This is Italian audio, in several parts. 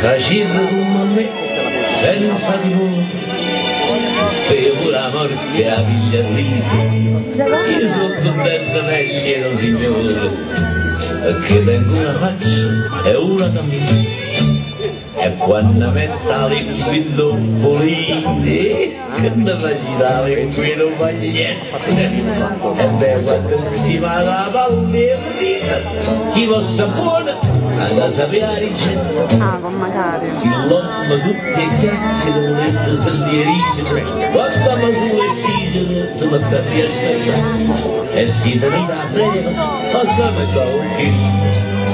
faceva come me, senza timore, fevo la morte a piglia risa. Io sono contento nel cielo, Signore, che tengo una faccia e una camicia. E quando metta l'inquillo polite, che ne faccia l'inquillo magliette, e beh, quando si va la palmerina, chi lo sa buona, andrà a sapere la ricetta. Si l'uomo tutte i chiacchiere, volesse sentire, quando mi sulle figlie, non si mi sta piacendo, e si termina a breve, ma se ne sta un chilo,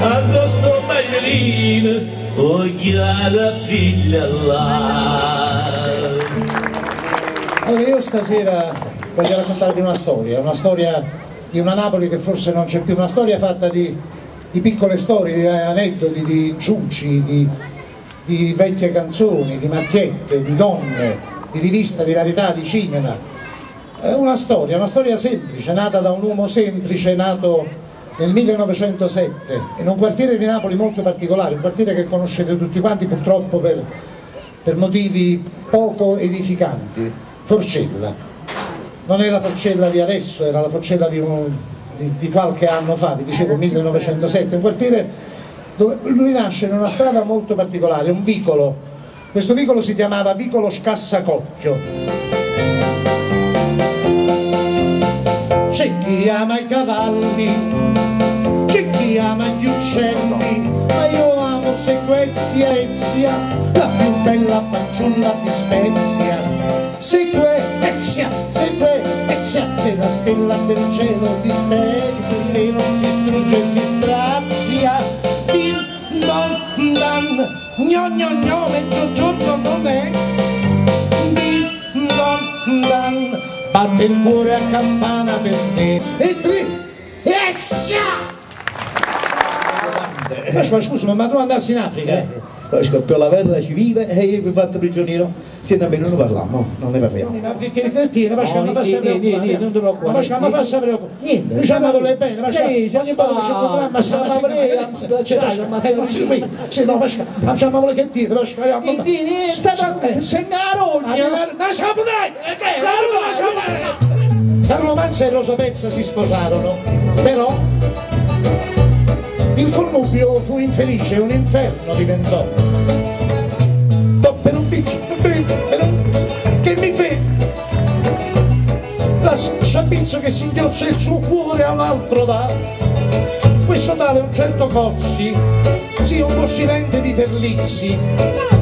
addosso magliolino, la figlia là. Allora io stasera voglio raccontarvi una storia di una Napoli che forse non c'è più, una storia fatta di piccole storie, di aneddoti, di inciuci, di vecchie canzoni, di macchiette, di donne, di rivista, di rarità, di cinema. È una storia semplice, nata da un uomo semplice, nato nel 1907 in un quartiere di Napoli molto particolare, un quartiere che conoscete tutti quanti purtroppo per motivi poco edificanti, Forcella. Non è la Forcella di adesso, era la Forcella di qualche anno fa, vi dicevo 1907, un quartiere dove lui nasce in una strada molto particolare, un vicolo. Questo vicolo si chiamava Vicolo Scassacocchio. C'è chi ama i cavalli, c'è chi ama gli uccelli, ma io amo Sequezia Ezia, la più bella fanciulla di Spezia. Sequezia, sei la stella del cielo di Spezia, che non si strugge e si strazia. Din don dan, gno gno gno, mezzogiorno non è. Din don dan, batte il cuore a campana per te. E tre, Ezia! Ma scusa, ma tu andassi in Africa? Poi scoppiò la guerra civile e io vi ho fatto prigioniero. Siete a me, non ne parliamo, non ne parliamo. Ma che ti ma non ti preoccupare. Non ti preoccupare. Ma non faccia preoccupare. Niente, diciamo vuole bene, ma ogni volta c'è un programma, se no, facciamo vuole che dite, Carlo Manza e Rosa Pezza si sposarono, però il connubio fu infelice, un inferno diventò. Per un pizzo, che mi fa? Lascia pizzo che si inchioccia il suo cuore a un altro dà. Questo tale un certo Cozzi, sì, un possidente di Terlizzi,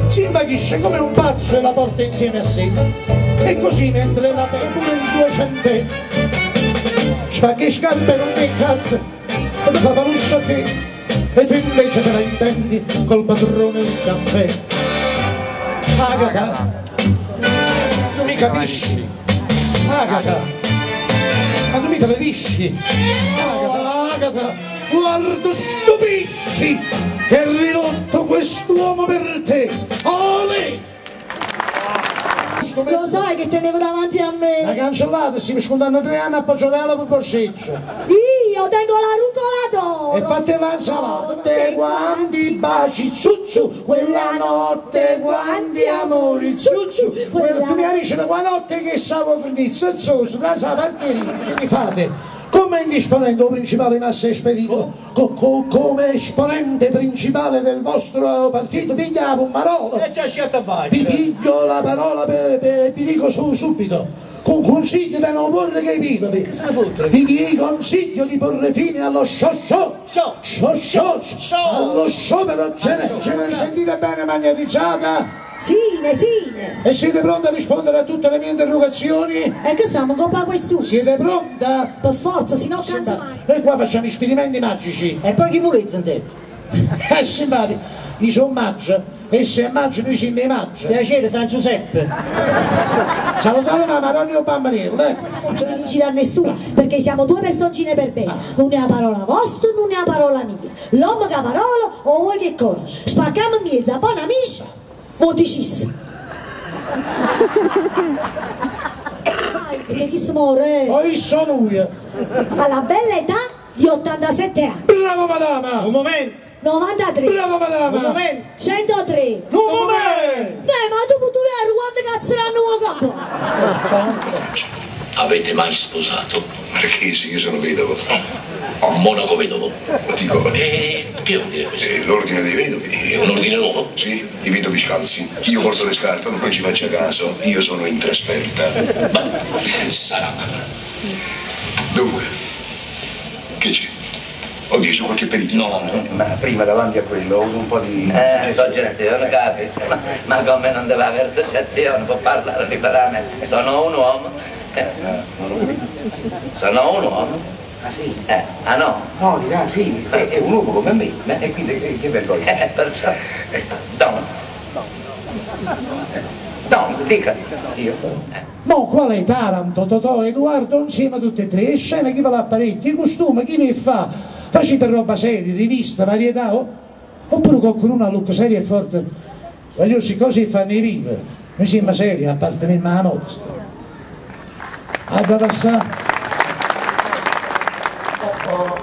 si invaghisce come un pazzo e la porta insieme a sé. E così mentre la beve pure il 200, spacca e scarpe non è cat, e fa falusso a te. E tu invece te la intendi col padrone del caffè. Agata, tu mi capisci? Agata, ma tu mi tradisci? Agata, guarda, stupisci che è ridotto quest'uomo per te. Olè! Lo sai che tenevo davanti a me? La cancellata, si mi scontano 3 anni a Poggiorella per Borseccio. Io tengo la rucola d'oro. E fate la notte quanti baci zuzzu, quella notte quanti amori zuzzu, tu mi dici da quella notte che stavo finendo zazzoso, da sa parterina, che mi fate? Come indisponente o principale massa espedito, come esponente principale del vostro partito, pigliavo un marolo, vi piglio la parola, vi dico subito, consiglio di non porre che i pilopi, vi consiglio di porre fine allo allo sciopero generale. Sentite bene, magnetizzata? Sine. E siete pronti a rispondere a tutte le mie interrogazioni? E che siamo coppa questo? Siete pronta? Per forza, se no canza mai. E qua facciamo i spirimenti magici. E poi chi pulizza te? Simpatico, io sono maggio, e se è maggio noi siamo i maggio. Piacere San Giuseppe. Salutate mamma, non io bambanello, Non mi dici da nessuno, perché siamo 2 personcine per bene. Non è la parola vostra, non è la parola mia. L'uomo che ha parola o voi che corre. Spacchiamo in mezzo, buon amici, voi dicis. Perché chi si muore? Poi sono io. Alla bella età di 87 anni. Bravo madama! Un momento! 93. Bravo madama! Un momento! 103. Un momento! Ma tu eri quanto cazzo l'hanno capo? Avete mai sposato? Perché sì, io sono vedovo. Un monaco vedovo? Dico, Che vuol dire questo? l'ordine dei vedovi. È un ordine nuovo? Sì, i vedovi scalzi. Io porto le scarpe, ma poi ci faccia caso. Io sono in trasferta. Ma sarà. Dunque, che c'è? Oddio, c'è qualche pericolo? No, Ma prima davanti a quello ho avuto un po' di... Soggezione, capisci? Ma come non deve avere soggezione, può parlare liberamente. Sono un uomo. Sono un uomo. Ah sì? Ah no? No, dirà sì, è un uomo come me. E quindi che vergogna. Perciò. Don, dica. Io. Mo qual è Taranto, Totò, Edoardo, insieme a tutti e tre, e scena chi va l'apparecchio, i costumi, chi vi fa? Facete roba seria, rivista, varietà, oppure qualcuno a look serio e forte. Voglio si cose fanno i vive, noi siamo seri, apparteniamo alla mostra. Da passare.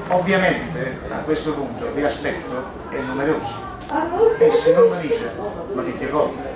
Ovviamente a questo punto vi aspetto è numeroso e se non lo dite come?